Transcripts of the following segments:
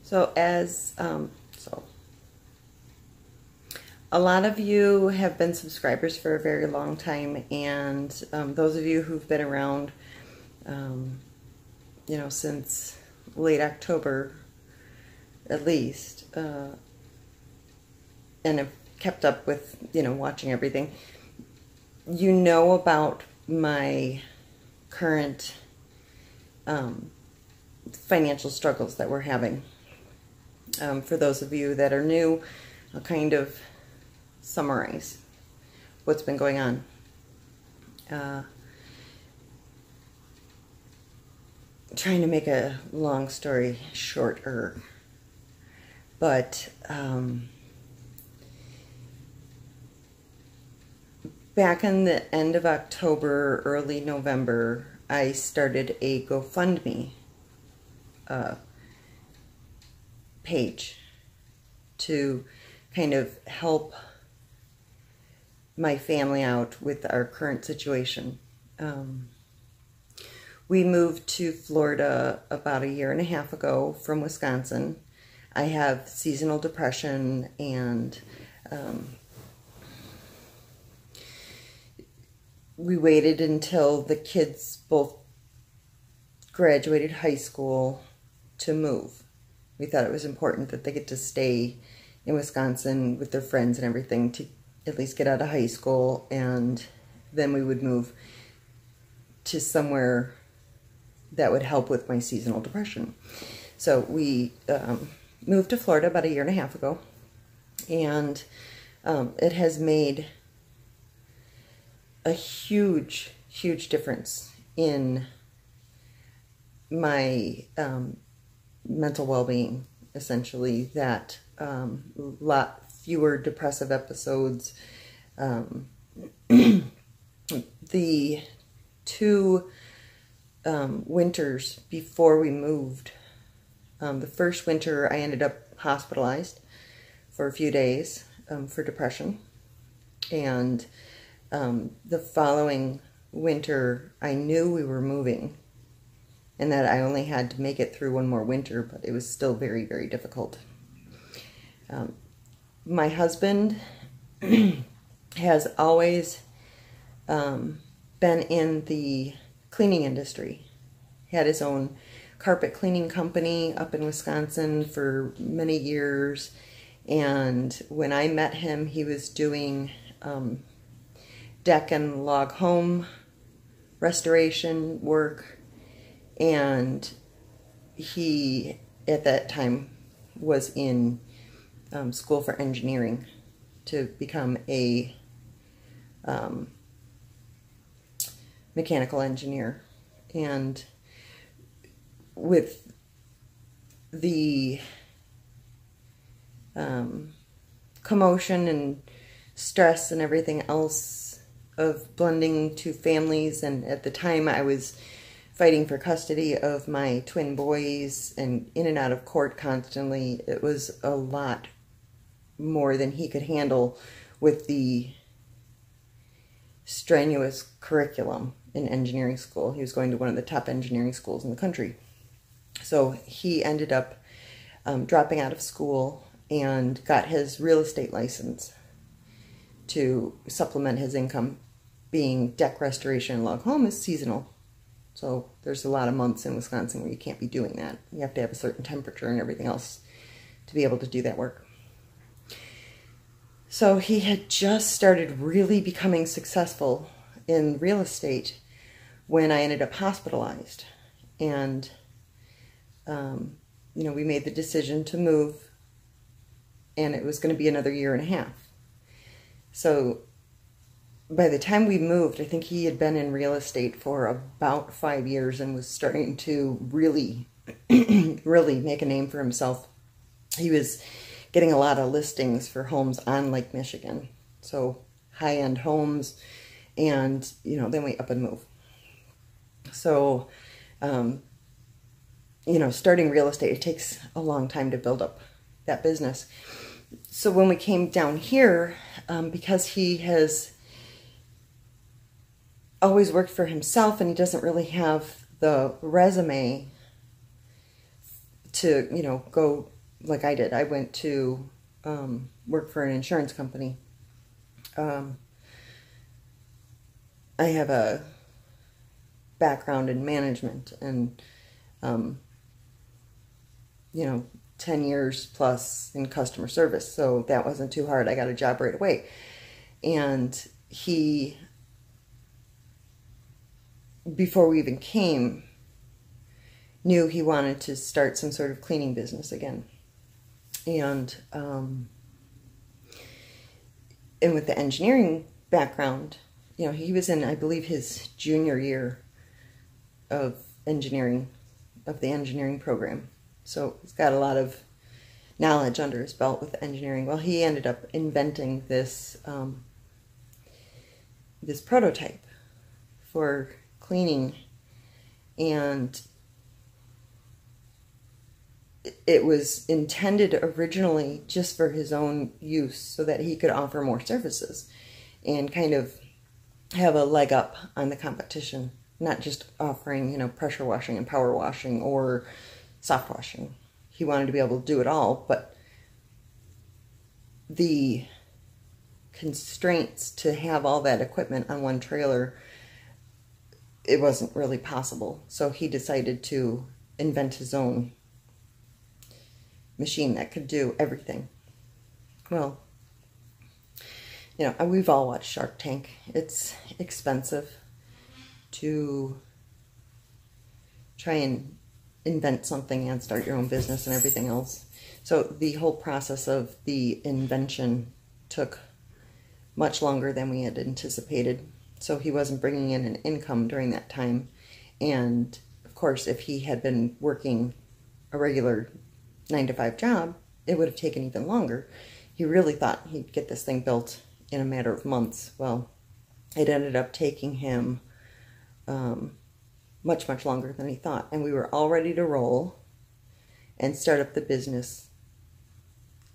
So a lot of you have been subscribers for a very long time, and those of you who've been around, you know, since late October, at least, and have kept up with, you know, watching everything, you know about my current financial struggles that we're having. For those of you that are new, I'll kind of summarize what's been going on. Trying to make a long story shorter, but back in the end of October, early November, I started a GoFundMe page to kind of help my family out with our current situation. We moved to Florida about 1.5 years ago from Wisconsin. I have seasonal depression, and we waited until the kids both graduated high school to move. We thought it was important that they get to stay in Wisconsin with their friends and everything to at least get out of high school, and then we would move to somewhere that would help with my seasonal depression. So we moved to Florida about 1.5 years ago, and it has made a huge, huge difference in my mental well-being, essentially. That lot fewer depressive episodes. The 2 winters before we moved, the first winter I ended up hospitalized for a few days for depression, and the following winter I knew we were moving and that I only had to make it through one more winter, but it was still very, very difficult. My husband has always been in the cleaning industry. He had his own carpet cleaning company up in Wisconsin for many years, and when I met him, he was doing deck and log home restoration work. And he, at that time, was in school for engineering to become a mechanical engineer. And with the commotion and stress and everything else of blending 2 families, and at the time I was fighting for custody of my twin boys and in and out of court constantly. It was a lot more than he could handle with the strenuous curriculum in engineering school. He was going to one of the top engineering schools in the country. So he ended up dropping out of school and got his real estate license to supplement his income. Being deck restoration and log home is seasonal. So there's a lot of months in Wisconsin where you can't be doing that. You have to have a certain temperature and everything else to be able to do that work. So he had just started really becoming successful in real estate when I ended up hospitalized. And, you know, we made the decision to move, and it was going to be another 1.5 years. So by the time we moved, I think he had been in real estate for about 5 years and was starting to really, really make a name for himself. He was getting a lot of listings for homes on Lake Michigan. So high-end homes, and, you know, then we up and move. So, you know, starting real estate, it takes a long time to build up that business. So when we came down here, because he has always worked for himself and he doesn't really have the resume to, you know, go like I did. I went to work for an insurance company. I have a background in management and, 10 years plus in customer service. So that wasn't too hard. I got a job right away. And he, before we even came, knew he wanted to start some sort of cleaning business again. And with the engineering background, he was in, I believe, his junior year of engineering, of the engineering program. So he's got a lot of knowledge under his belt with engineering. Well, he ended up inventing this this prototype for cleaning, and it was intended originally just for his own use so that he could offer more services and kind of have a leg up on the competition, not just offering, pressure washing and power washing or soft washing. He wanted to be able to do it all, but the constraints to have all that equipment on one trailer, it wasn't really possible. So he decided to invent his own machine that could do everything. Well, we've all watched Shark Tank. It's expensive to try and invent something and start your own business and everything else. So the whole process of the invention took much longer than we had anticipated. So he wasn't bringing in an income during that time. And of course, if he had been working a regular 9-to-5 job, it would have taken even longer. He really thought he'd get this thing built in a matter of months. Well, it ended up taking him much, much longer than he thought. And we were all ready to roll and start up the business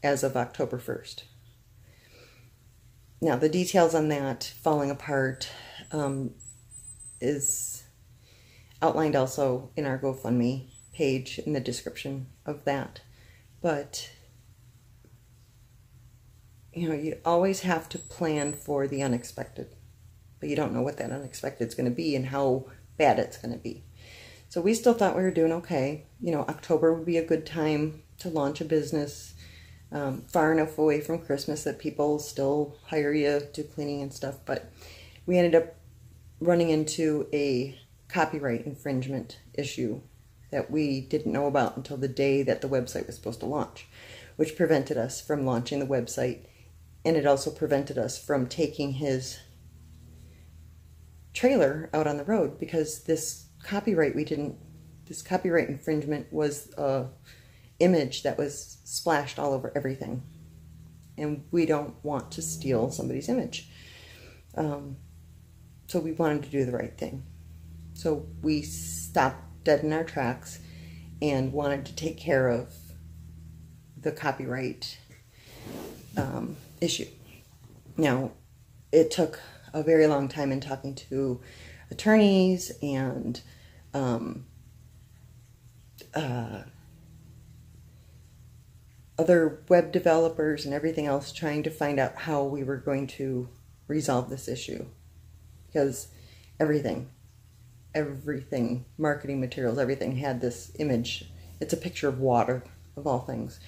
as of October 1st. Now, the details on that falling apart is outlined also in our GoFundMe page in the description of that. But, you always have to plan for the unexpected. But you don't know what that unexpected is going to be and how bad it's going to be. So we still thought we were doing okay. October would be a good time to launch a business, far enough away from Christmas that people still hire you to do cleaning and stuff. But we ended up running into a copyright infringement issue that we didn't know about until the day that the website was supposed to launch, which prevented us from launching the website. And it also prevented us from taking his trailer out on the road, because this copyright infringement was a image that was splashed all over everything. And we don't want to steal somebody's image. So we wanted to do the right thing. So we stopped dead in our tracks and wanted to take care of the copyright issue. Now, it took a very long time in talking to attorneys and other web developers and everything else, trying to find out how we were going to resolve this issue. Because everything, marketing materials, everything had this image. It's a picture of water, of all things,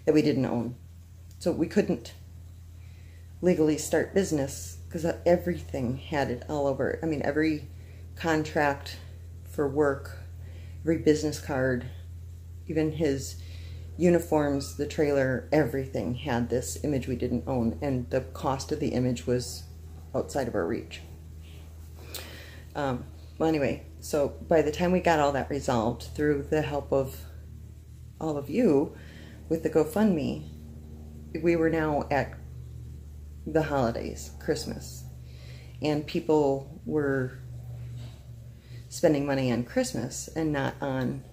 that we didn't own. So we couldn't legally start business because everything had it all over. I mean, every contract for work, every business card, even his uniforms, the trailer, everything had this image we didn't own, and the cost of the image was outside of our reach. Well, anyway, so by the time we got all that resolved through the help of all of you with the GoFundMe, we were now at the holidays, Christmas, and people were spending money on Christmas and not on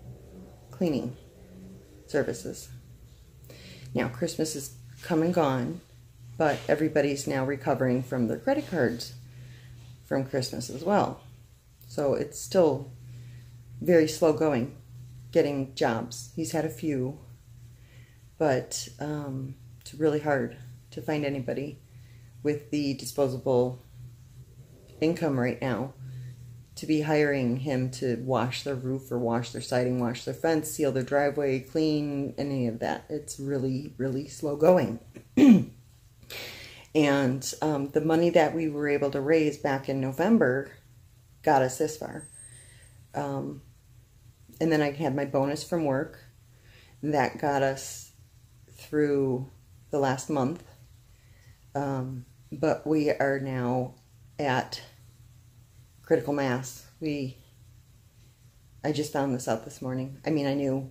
cleaning services. Now, Christmas is come and gone, but everybody's now recovering from their credit cards from Christmas as well. So it's still very slow going, getting jobs. He's had a few, but it's really hard to find anybody with the disposable income right now to be hiring him to wash their roof or wash their siding, wash their fence, seal their driveway, clean, any of that. It's really, really slow going. And the money that we were able to raise back in November got us this far. And then I had my bonus from work. That got us through the last month. But we are now at critical mass. I just found this out this morning. I mean, I knew.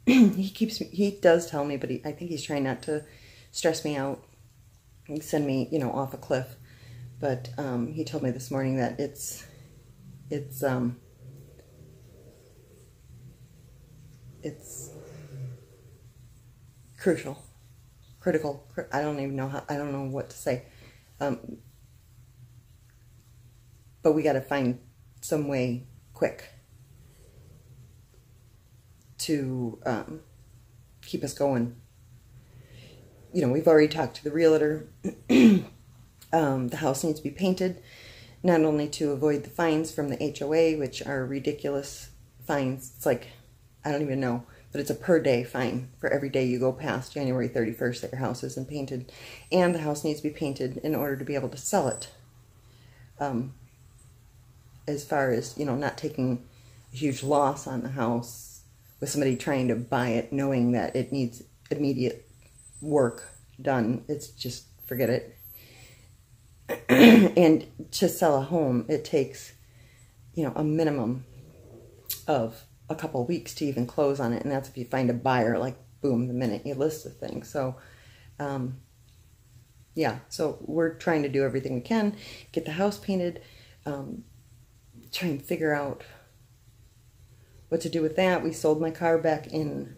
He does tell me, but I think he's trying not to stress me out and send me, you know, off a cliff. But he told me this morning that it's critical. I don't even know I don't know what to say. But we got to find some way quick to keep us going. You know, we've already talked to the realtor. The house needs to be painted, not only to avoid the fines from the HOA, which are ridiculous fines. It's like, I don't even know, but it's a per day fine for every day you go past January 31st that your house isn't painted. And the house needs to be painted in order to be able to sell it. As far as, you know, not taking a huge loss on the house with somebody trying to buy it knowing that it needs immediate work done. It's just, forget it. And to sell a home, it takes, you know, a minimum of a couple of weeks to even close on it. And that's if you find a buyer, like, boom, the minute you list the thing. So, yeah, so we're trying to do everything we can, get the house painted, try and figure out what to do with that. We sold my car back in,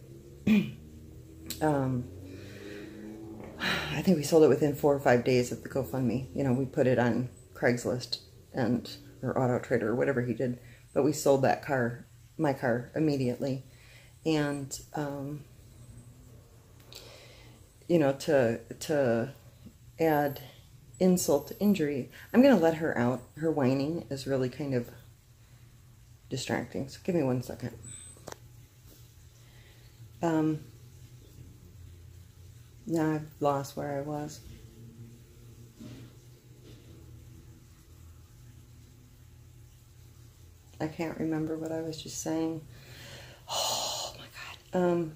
I think we sold it within 4 or 5 days of the GoFundMe. You know, we put it on Craigslist or Auto Trader or whatever he did. But we sold that car, my car, immediately. And, you know, to add insult to injury, I'm going to let her out. Her whining is really kind of distracting. So give me 1 second. Now I've lost where I was. I can't remember what I was just saying. Oh my God.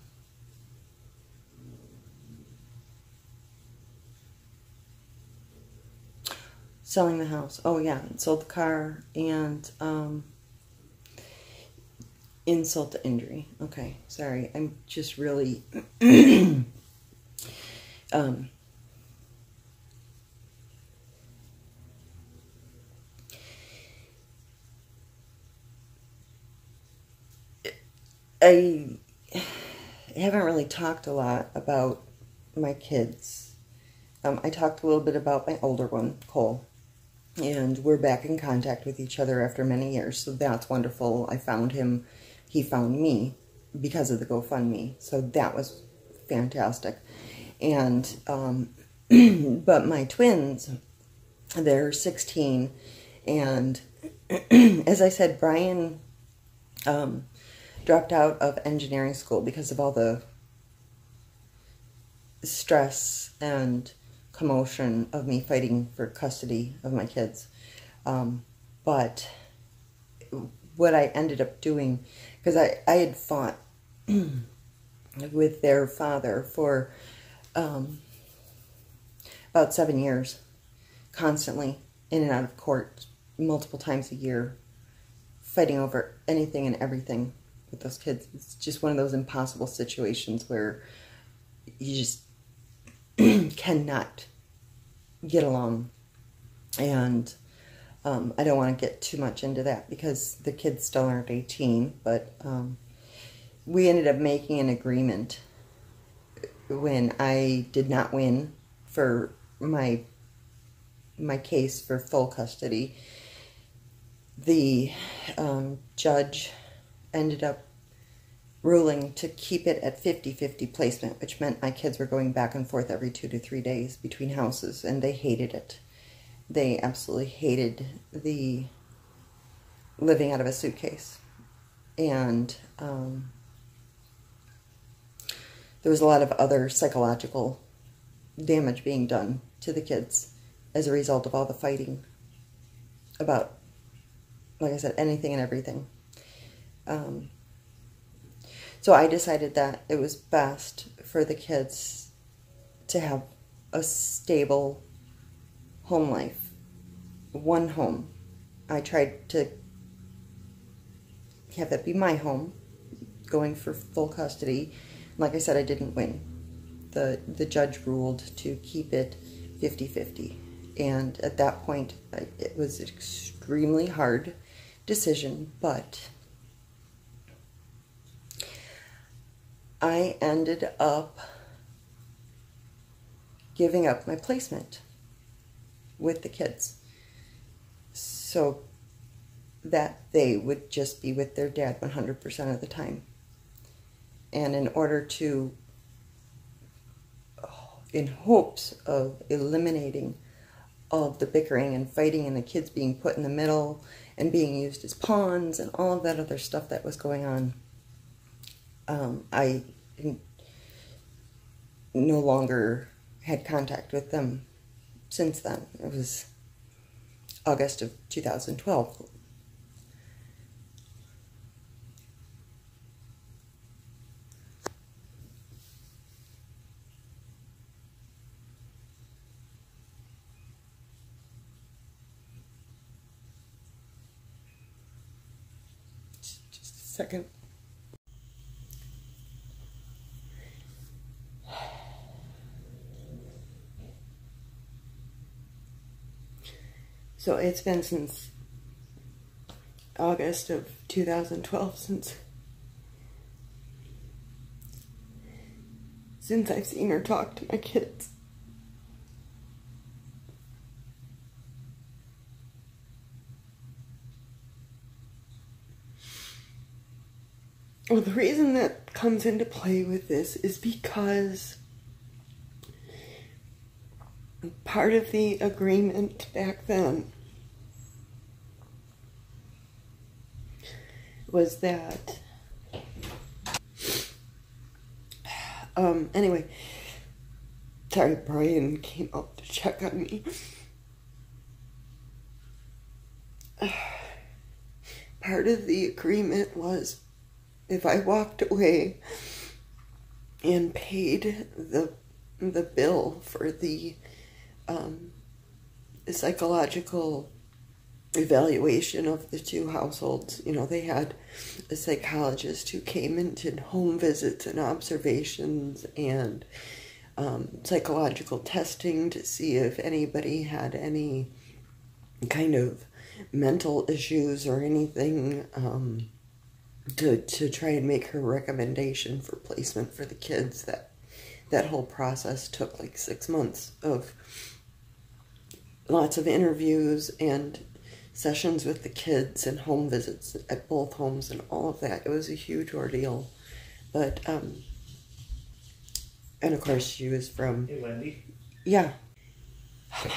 Selling the house. Oh yeah, sold the car and insult to injury. Okay, sorry. I'm just really I haven't really talked a lot about my kids. I talked a little bit about my older one, Cole, and we're back in contact with each other after many years, so that's wonderful. I found him, he found me because of the GoFundMe, so that was fantastic. And but my twins, they're 16, and as I said, Brian dropped out of engineering school because of all the stress and commotion of me fighting for custody of my kids. But what I ended up doing, because I had fought with their father for about 7 years, constantly in and out of court, multiple times a year, fighting over anything and everything with those kids. It's just one of those impossible situations where you just cannot get along. And I don't want to get too much into that because the kids still aren't 18, but we ended up making an agreement when I did not win for my case for full custody. The judge ended up ruling to keep it at 50-50 placement, which meant my kids were going back and forth every 2 to 3 days between houses, and they hated it. They absolutely hated the living out of a suitcase. And there was a lot of other psychological damage being done to the kids as a result of all the fighting about, like I said, anything and everything. So I decided that it was best for the kids to have a stable home life, one home. I tried to have that be my home, going for full custody. Like I said, I didn't win. The judge ruled to keep it 50-50. And at that point, it was an extremely hard decision, but I ended up giving up my placement with the kids so that they would just be with their dad 100% of the time. And in order to, in hopes of eliminating all of the bickering and fighting and the kids being put in the middle and being used as pawns and all of that other stuff that was going on, I no longer had contact with them since then. It was August of 2012. Just a second. So it's been since August of 2012 since I've seen her talk to my kids. Well, the reason that comes into play with this is because part of the agreement back then was that, anyway, sorry, Brian came up to check on me. Part of the agreement was if I walked away and paid the bill for the psychological evaluation of the two households. You know, they had a psychologist who came and did home visits and observations and psychological testing to see if anybody had any kind of mental issues or anything, to try and make her recommendation for placement for the kids. That whole process took like 6 months of lots of interviews and sessions with the kids and home visits at both homes and all of that. It was a huge ordeal. But, and of course she was from... Hey, Wendy. Yeah. Oh my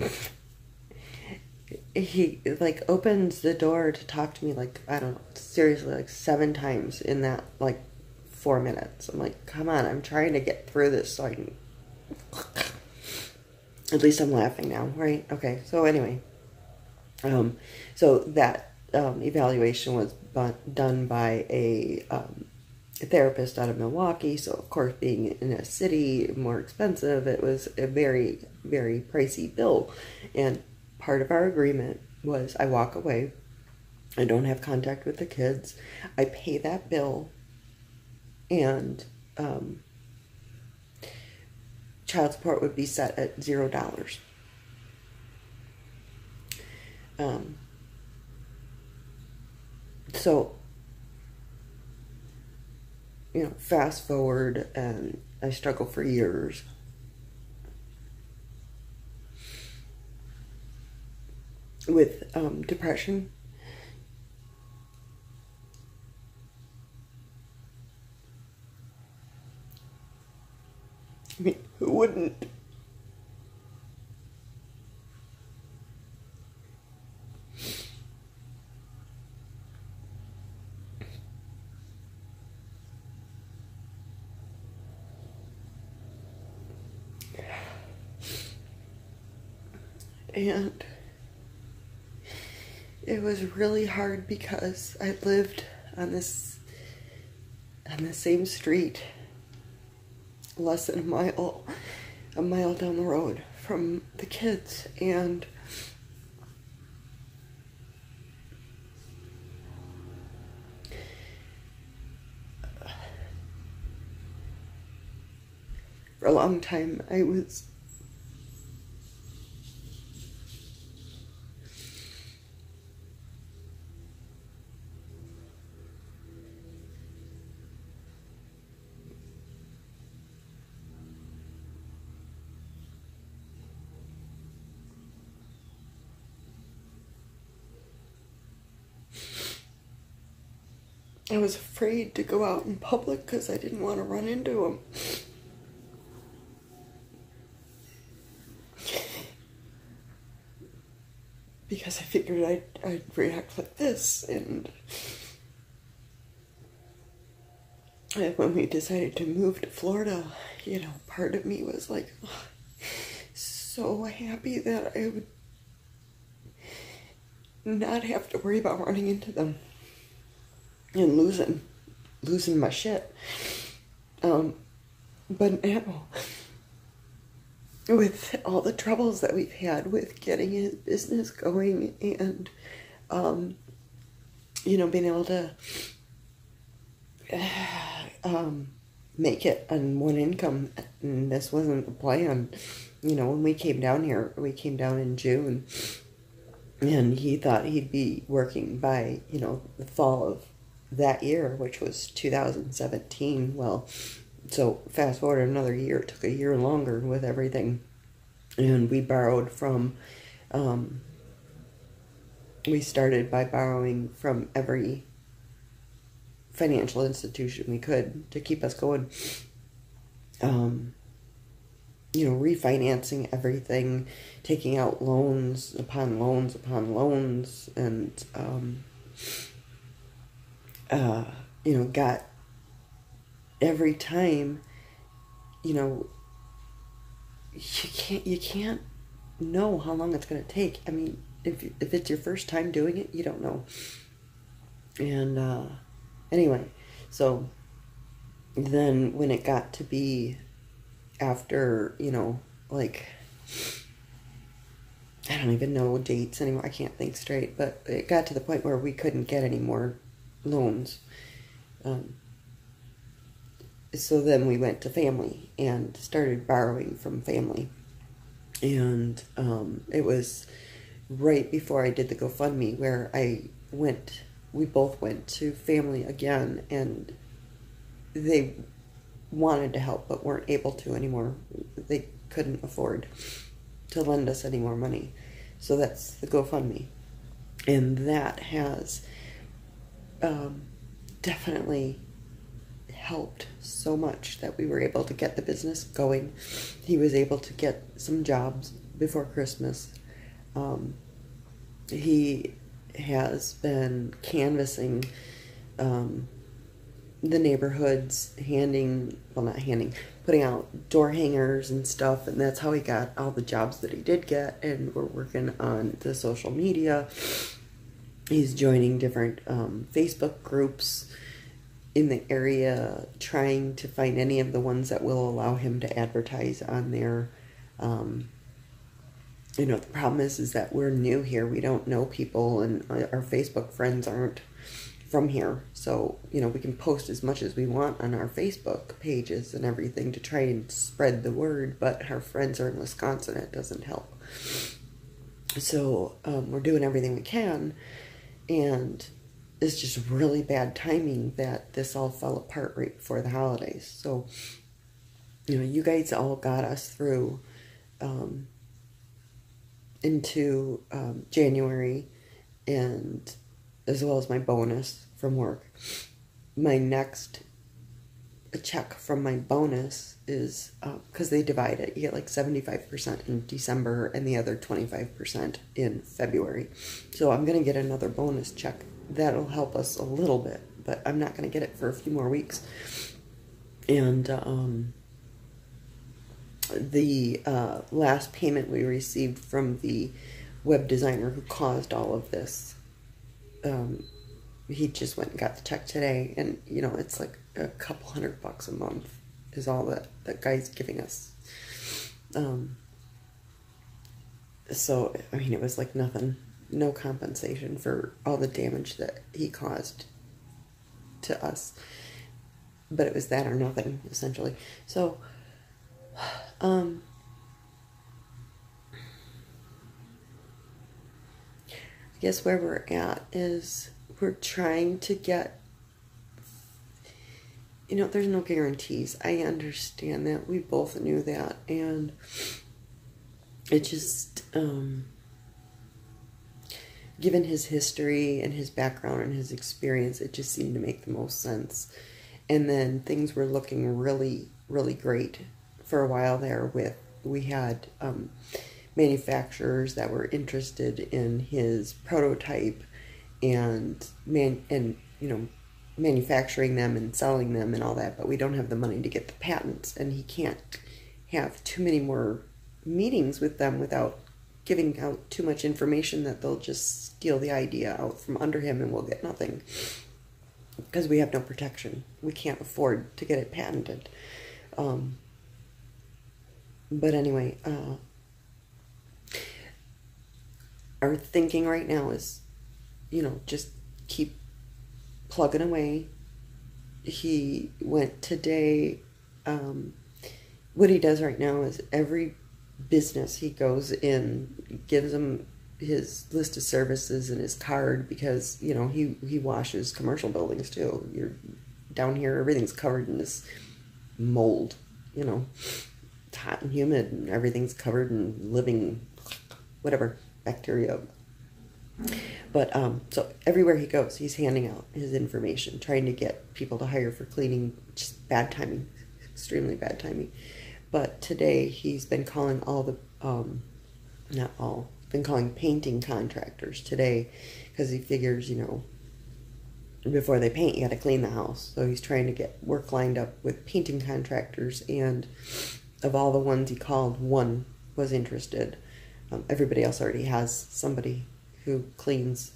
God. He, like, opens the door to talk to me, like, I don't know, seriously, like 7 times in that, like, 4 minutes. I'm like, come on, I'm trying to get through this so I can... At least I'm laughing now, right? Okay, so anyway. So that evaluation was done by a therapist out of Milwaukee. So, of course, being in a city, more expensive, it was a very, very pricey bill. And part of our agreement was I walk away. I don't have contact with the kids. I pay that bill. And child support would be set at $0. So, you know, fast forward, and I struggled for years with depression. I mean, who wouldn't? And it was really hard because I lived on the same street, less than a mile down the road from the kids, and for a long time I was afraid to go out in public because I didn't want to run into him. Because I figured I'd react like this, and when we decided to move to Florida, you know, part of me was like, oh, so happy that I would not have to worry about running into them and losing my shit. But now, with all the troubles that we've had with getting his business going and, you know, being able to make it on one income, and this wasn't the plan. You know, when we came down here, we came down in June, and he thought he'd be working by, you know, the fall of that year, which was 2017. Well, so fast forward another year, it took a year longer with everything, and we borrowed from, we started by borrowing from every financial institution we could to keep us going. You know, refinancing everything, taking out loans upon loans upon loans, and, you know, got every time, you know, you can't know how long it's going to take. I mean, if it's your first time doing it, you don't know. And, anyway, so then when it got to be after, you know, like, I don't even know dates anymore, I can't think straight, but it got to the point where we couldn't get any more loans. So then we went to family and started borrowing from family. And it was right before I did the GoFundMe where we both went to family again, and they wanted to help but weren't able to anymore. They couldn't afford to lend us any more money. So that's the GoFundMe. And that has definitely helped so much that we were able to get the business going. He was able to get some jobs before Christmas. He has been canvassing the neighborhoods, putting out door hangers and stuff, and that's how he got all the jobs that he did get. And we're working on the social media. He's joining different Facebook groups in the area, trying to find any of the ones that will allow him to advertise on there. You know, the problem is that we're new here. We don't know people, and our Facebook friends aren't from here. So, you know, we can post as much as we want on our Facebook pages and everything to try and spread the word, but our friends are in Wisconsin. It doesn't help. So, we're doing everything we can, and it's just really bad timing that this all fell apart right before the holidays. So, you know, you guys all got us through into January, and as well as my bonus from work. My next a check from my bonus is, because they divide it, you get like 75% in December and the other 25% in February. So I'm going to get another bonus check. That'll help us a little bit, but I'm not going to get it for a few more weeks. And the last payment we received from the web designer who caused all of this, he just went and got the check today, and you know, it's like a couple $100 a month is all that guy's giving us. So I mean, it was like nothing, no compensation for all the damage that he caused to us, but it was that or nothing essentially. So I guess where we're at is we're trying to get, you know, there's no guarantees. I understand that. We both knew that. And it just, given his history and his background and his experience, it just seemed to make the most sense. And then things were looking really, really great for a while there. We had manufacturers that were interested in his prototype and manufacturing them and selling them and all that, but we don't have the money to get the patents, and he can't have too many more meetings with them without giving out too much information that they'll just steal the idea out from under him and we'll get nothing because we have no protection. We can't afford to get it patented. But anyway, our thinking right now is, you know, just keep plugging away. He went today, what he does right now is every business he goes in, gives them his list of services and his card, because, you know, he washes commercial buildings too. You're down here, everything's covered in this mold, you know, it's hot and humid and everything's covered in living, whatever, bacteria. But so everywhere he goes, he's handing out his information, trying to get people to hire for cleaning. Just bad timing, extremely bad timing. But today he's been calling all the, not all, been calling painting contractors today, because he figures, you know, before they paint, you got to clean the house. So he's trying to get work lined up with painting contractors, and of all the ones he called, one was interested. Everybody else already has somebody who cleans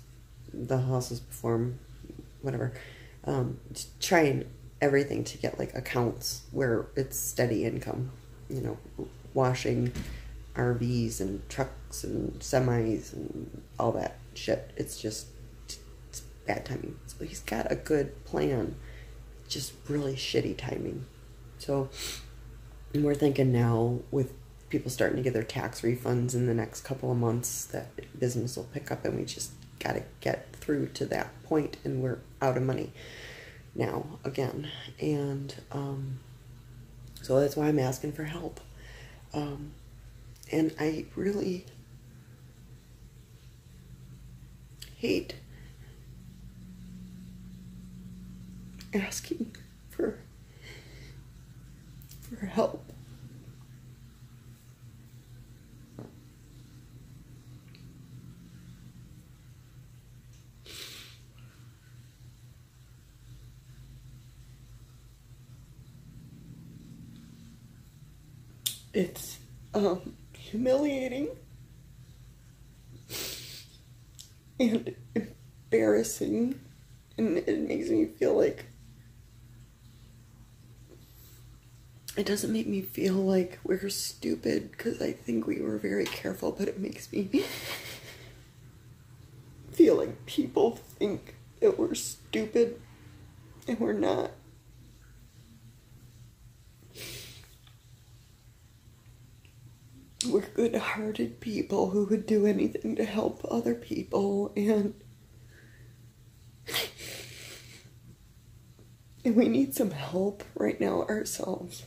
the houses before, whatever. Trying everything to get like accounts where it's steady income, you know, washing RVs and trucks and semis and all that shit. It's just, it's bad timing. So he's got a good plan, just really shitty timing. So we're thinking now, with people starting to get their tax refunds in the next couple of months, that business will pick up, and we just got to get through to that point, and we're out of money now again. And so that's why I'm asking for help. And I really hate asking for help. It's humiliating and embarrassing, and it makes me feel like, it doesn't make me feel like we're stupid, because I think we were very careful, but it makes me feel like people think that we're stupid, and we're not. We're good-hearted people who would do anything to help other people, and we need some help right now ourselves.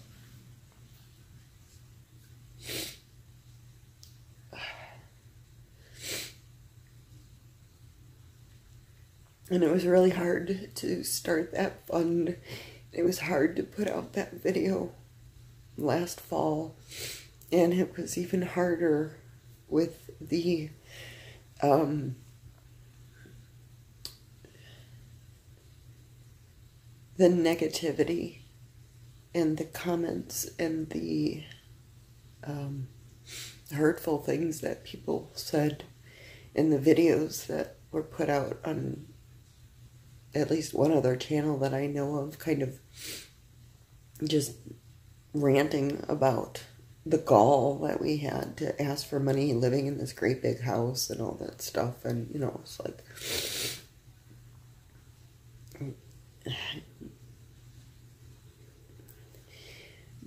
And it was really hard to start that fund it was hard to put out that video last fall, and it was even harder with the negativity and the comments and the hurtful things that people said in the videos that were put out on at least one other channel that I know of, kind of just ranting about the gall that we had to ask for money living in this great big house and all that stuff. And, you know, it's like,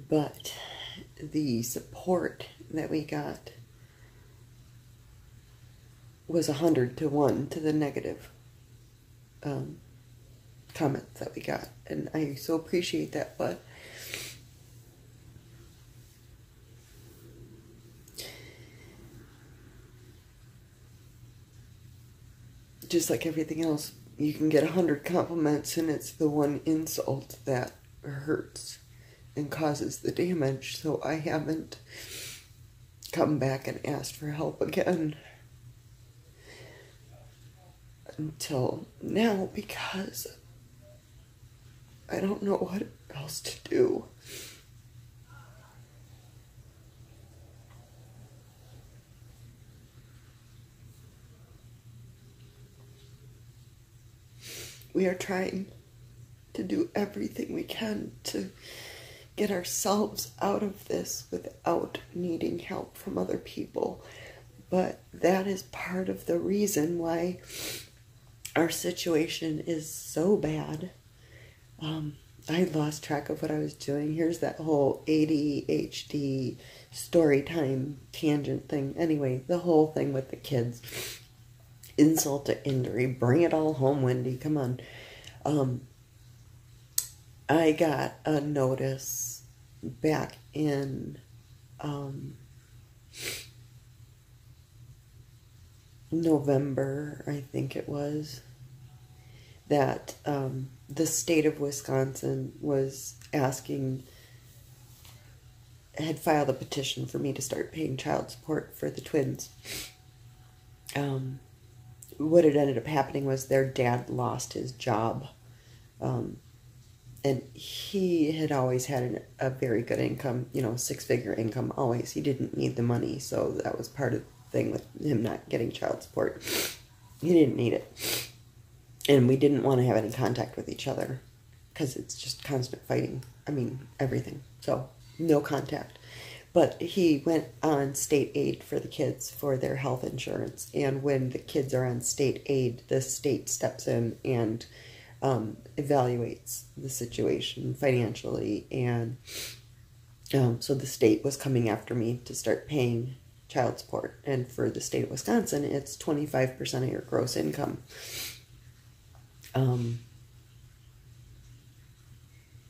but the support that we got was 100 to 1 to the negative comments that we got, and I so appreciate that. But just like everything else, you can get 100 compliments, and it's the one insult that hurts and causes the damage. So I haven't come back and asked for help again until now, because I don't know what else to do. We are trying to do everything we can to get ourselves out of this without needing help from other people. But that is part of the reason why our situation is so bad. I lost track of what I was doing. Here's that whole ADHD story time tangent thing. Anyway, the whole thing with the kids. Insult to injury. Bring it all home, Wendy. Come on. I got a notice back in November, I think it was, that the state of Wisconsin was had filed a petition for me to start paying child support for the twins. What had ended up happening was their dad lost his job. And he had always had a very good income, you know, 6-figure income, always. He didn't need the money, so that was part of the thing with him not getting child support. He didn't need it. And we didn't want to have any contact with each other, because it's just constant fighting. I mean, everything. So, no contact. But he went on state aid for the kids for their health insurance. And when the kids are on state aid, the state steps in and evaluates the situation financially. And so the state was coming after me to start paying child support. And for the state of Wisconsin, it's 25% of your gross income.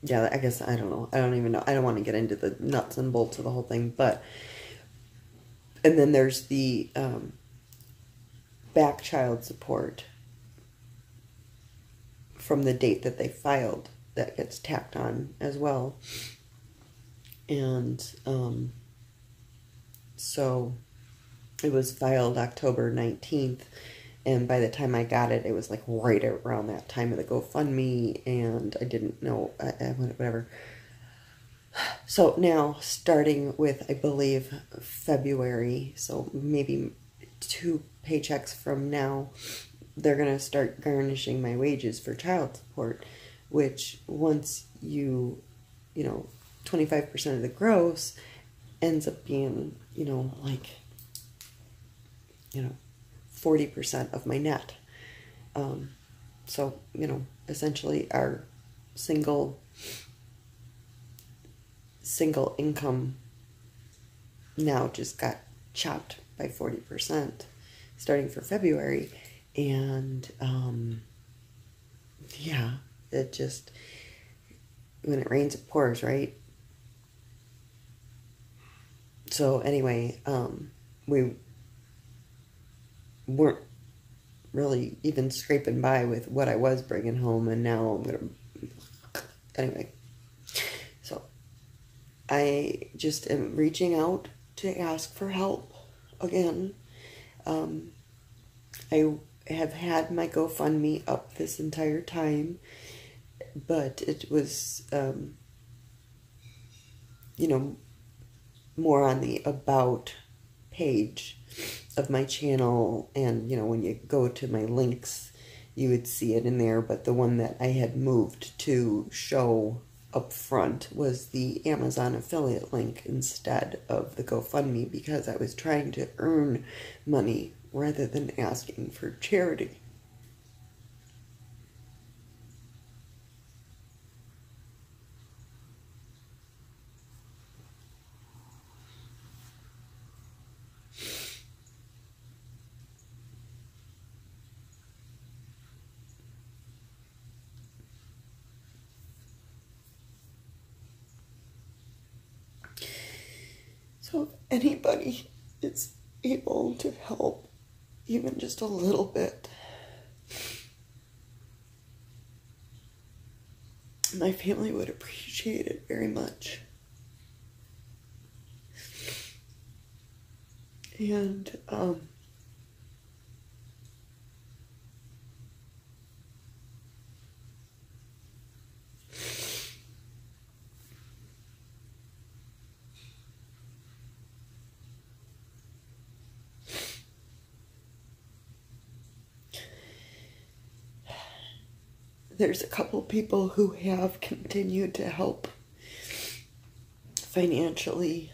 Yeah, I guess, I don't know. I don't even know. I don't want to get into the nuts and bolts of the whole thing, but, and then there's the back child support from the date that they filed that gets tacked on as well. And so it was filed October 19th. And by the time I got it, it was like right around that time of the GoFundMe, and I didn't know, whatever. So now, starting with, I believe, February, so maybe 2 paychecks from now, they're going to start garnishing my wages for child support, which once you know, 25% of the gross ends up being, you know, like, you know, 40% of my net. So, you know, essentially our single income now just got chopped by 40% starting for February. And yeah, it just, when it rains it pours, right? So anyway, we weren't really even scraping by with what I was bringing home, and now I'm gonna anyway, so I just am reaching out to ask for help again. I have had my GoFundMe up this entire time, but it was, you know, more on the about page of my channel, and, you know, when you go to my links, you would see it in there, but the one that I had moved to show up front was the Amazon affiliate link instead of the GoFundMe, because I was trying to earn money rather than asking for charity. So if anybody is able to help, even just a little bit, my family would appreciate it very much. And, there's a couple people who have continued to help financially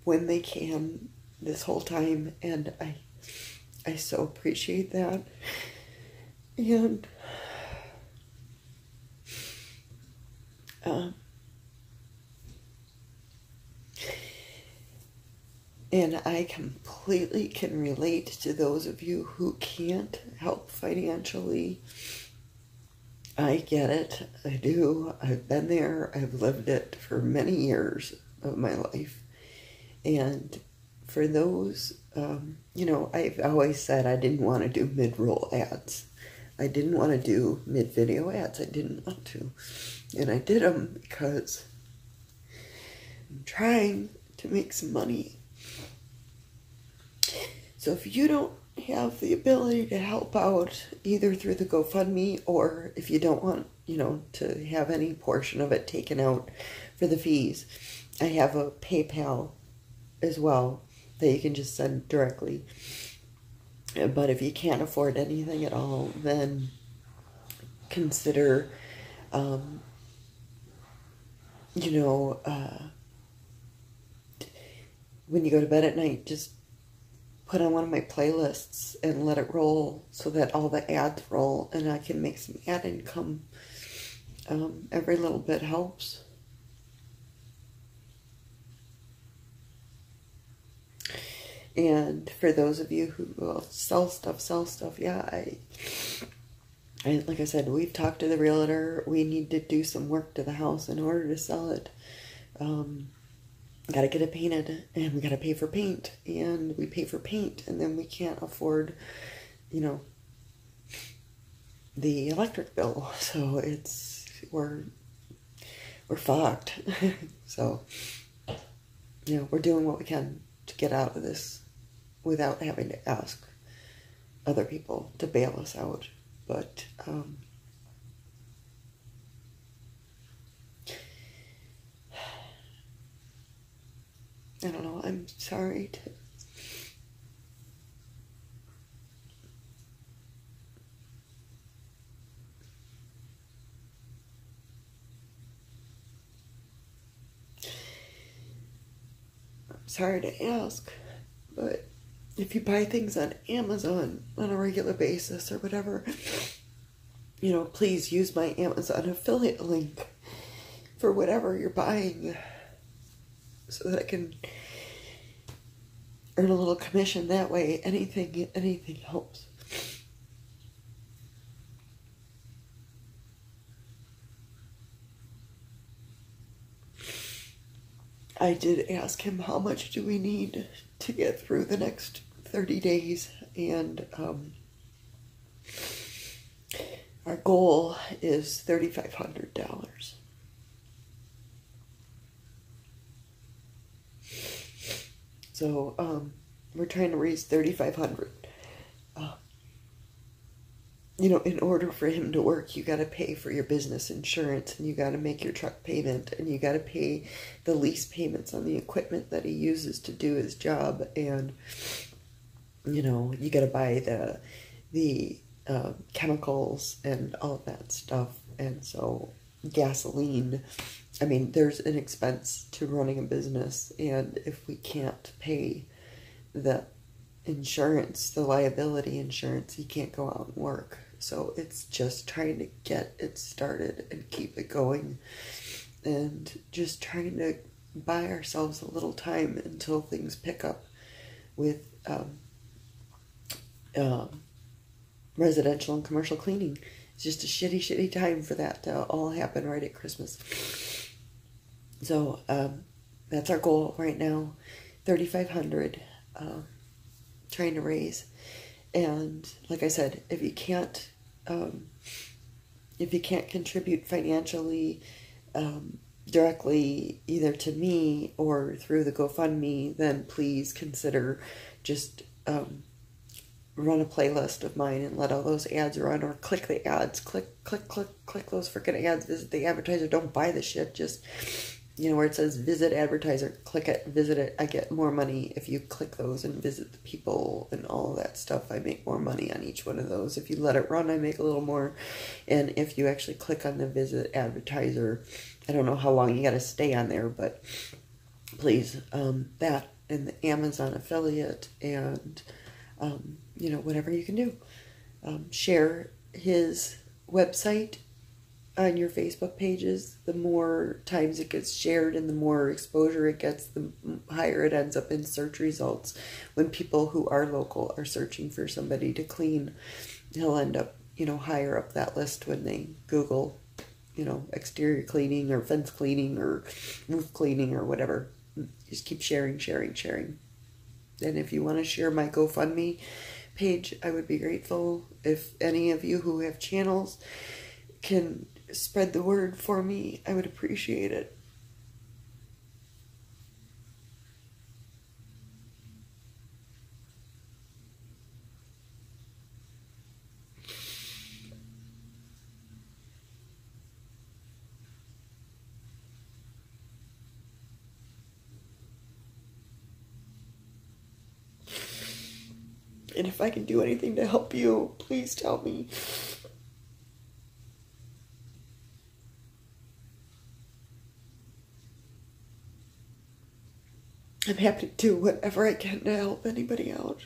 when they can this whole time, and I so appreciate that. And I completely can relate to those of you who can't help financially. I get it. I do. I've been there. I've lived it for many years of my life. And for those, you know, I've always said I didn't want to do mid-roll ads. I didn't want to do mid-video ads. I didn't want to. And I did them because I'm trying to make some money. So if you don't have the ability to help out either through the GoFundMe, or if you don't want, you know, to have any portion of it taken out for the fees, I have a PayPal as well that you can just send directly. But if you can't afford anything at all, then consider, you know, when you go to bed at night, just put on one of my playlists and let it roll so that all the ads roll and I can make some ad income. Every little bit helps. And for those of you who will sell stuff, yeah, I like I said, we've talked to the realtor. We need to do some work to the house in order to sell it. Gotta get it painted, and we gotta pay for paint, and we pay for paint, and then we can't afford, you know, the electric bill. So we're fucked. So, you know, we're doing what we can to get out of this without having to ask other people to bail us out. But, I don't know, I'm sorry to... I'm sorry to ask, but if you buy things on Amazon on a regular basis or whatever, you know, please use my Amazon affiliate link for whatever you're buying, so that I can earn a little commission that way. Anything helps. I did ask him how much do we need to get through the next 30 days, and our goal is $3,500. So we're trying to raise $3,500. You know, in order for him to work, you got to pay for your business insurance, and you got to make your truck payment, and you got to pay the lease payments on the equipment that he uses to do his job, and you know, you got to buy the chemicals and all of that stuff. And so gasoline, I mean, there's an expense to running a business, and if we can't pay the insurance, the liability insurance, he can't go out and work. So it's just trying to get it started and keep it going, and just trying to buy ourselves a little time until things pick up with residential and commercial cleaning. It's just a shitty time for that to all happen right at Christmas. So that's our goal right now, $3,500, trying to raise. And like I said, if you can't contribute financially directly either to me or through the GoFundMe, then please consider just run a playlist of mine and let all those ads run, or click the ads, click those freaking ads, visit the advertiser. Don't buy the shit, just, you know, where it says visit advertiser, click it, visit it. I get more money if you click those and visit the people and all of that stuff. I make more money on each one of those. If you let it run, I make a little more. And if you actually click on the visit advertiser, I don't know how long you got to stay on there, but please, that and the Amazon affiliate and you know, whatever you can do. Share his website on your Facebook pages. The more times it gets shared and the more exposure it gets, the higher it ends up in search results. When people who are local are searching for somebody to clean, he'll end up, you know, higher up that list when they Google, you know, exterior cleaning or fence cleaning or roof cleaning or whatever. Just keep sharing. And if you want to share my GoFundMe page, I would be grateful. If any of you who have channels can spread the word for me, I would appreciate it. And if I can do anything to help you, please tell me. I'm happy to do whatever I can to help anybody out.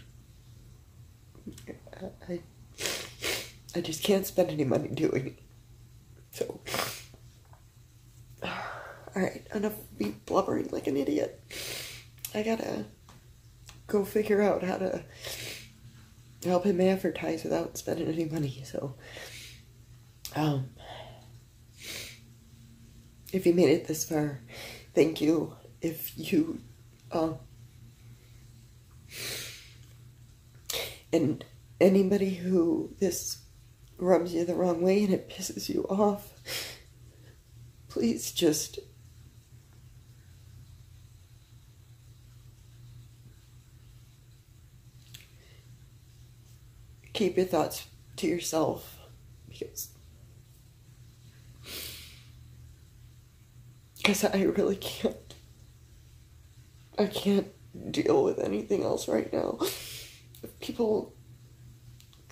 I just can't spend any money doing it. So, alright, enough of me blubbering like an idiot. I gotta go figure out how to help him advertise without spending any money. So, if you made it this far, thank you. If you, and anybody who this rubs you the wrong way and it pisses you off, please just keep your thoughts to yourself, because I really can't. I can't deal with anything else right now. People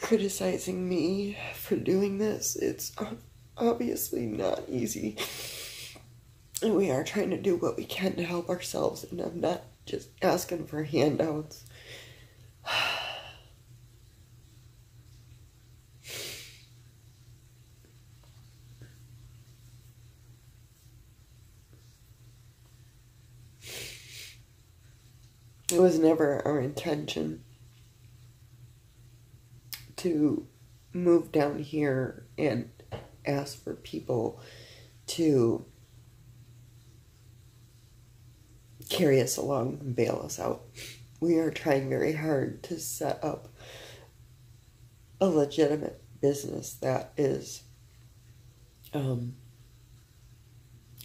criticizing me for doing this, it's obviously not easy. And we are trying to do what we can to help ourselves, and I'm not just asking for handouts. It was never our intention to move down here and ask for people to carry us along and bail us out. We are trying very hard to set up a legitimate business that is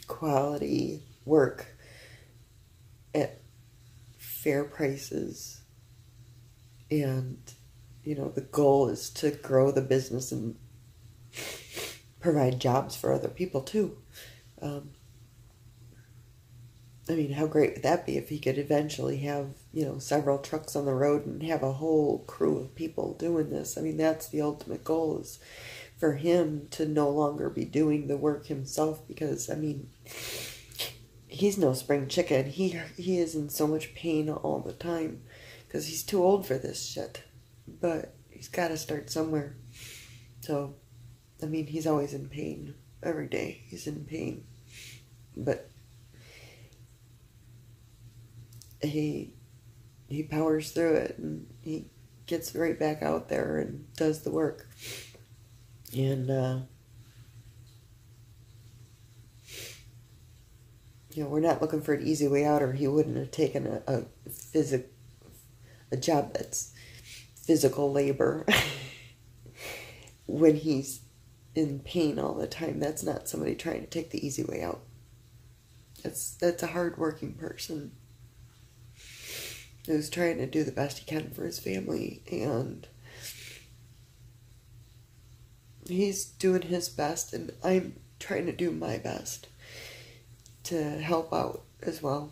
quality work at fair prices. And, you know, the goal is to grow the business and provide jobs for other people too. I mean, how great would that be if he could eventually have, you know, several trucks on the road and have a whole crew of people doing this? I mean, that's the ultimate goal, is for him to no longer be doing the work himself, because, I mean, he's no spring chicken. He is in so much pain all the time because he's too old for this shit. But he's got to start somewhere. So, I mean, he's always in pain. Every day he's in pain. But he powers through it, and he gets right back out there and does the work. And, you know, we're not looking for an easy way out, or he wouldn't have taken a job that's physical labor when he's in pain all the time. That's not somebody trying to take the easy way out. That's a hard-working person who's trying to do the best he can for his family, and he's doing his best, and I'm trying to do my best to help out as well.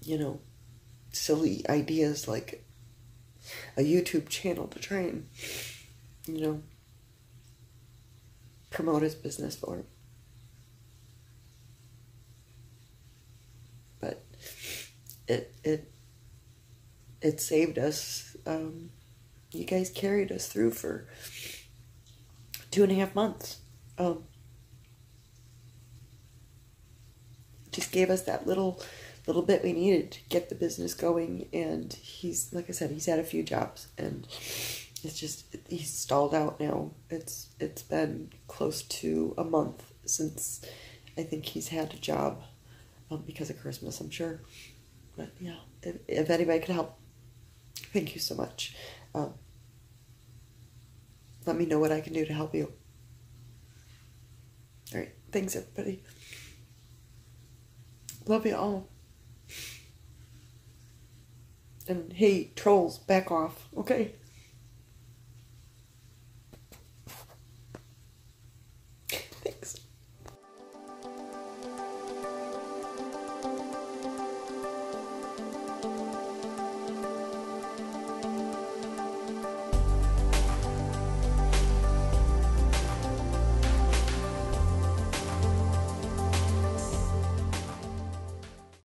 You know, silly ideas like a YouTube channel to try and, you know, promote his business for him. But it saved us. You guys carried us through for 2.5 months. Just gave us that little bit we needed to get the business going. And he's, like I said, he's had a few jobs, and it's just, he's stalled out now. It's been close to a month since I think he's had a job, because of Christmas, I'm sure. But yeah, if anybody could help, thank you so much. Let me know what I can do to help you. All right, thanks everybody. Love you all. And hey, trolls, back off, okay?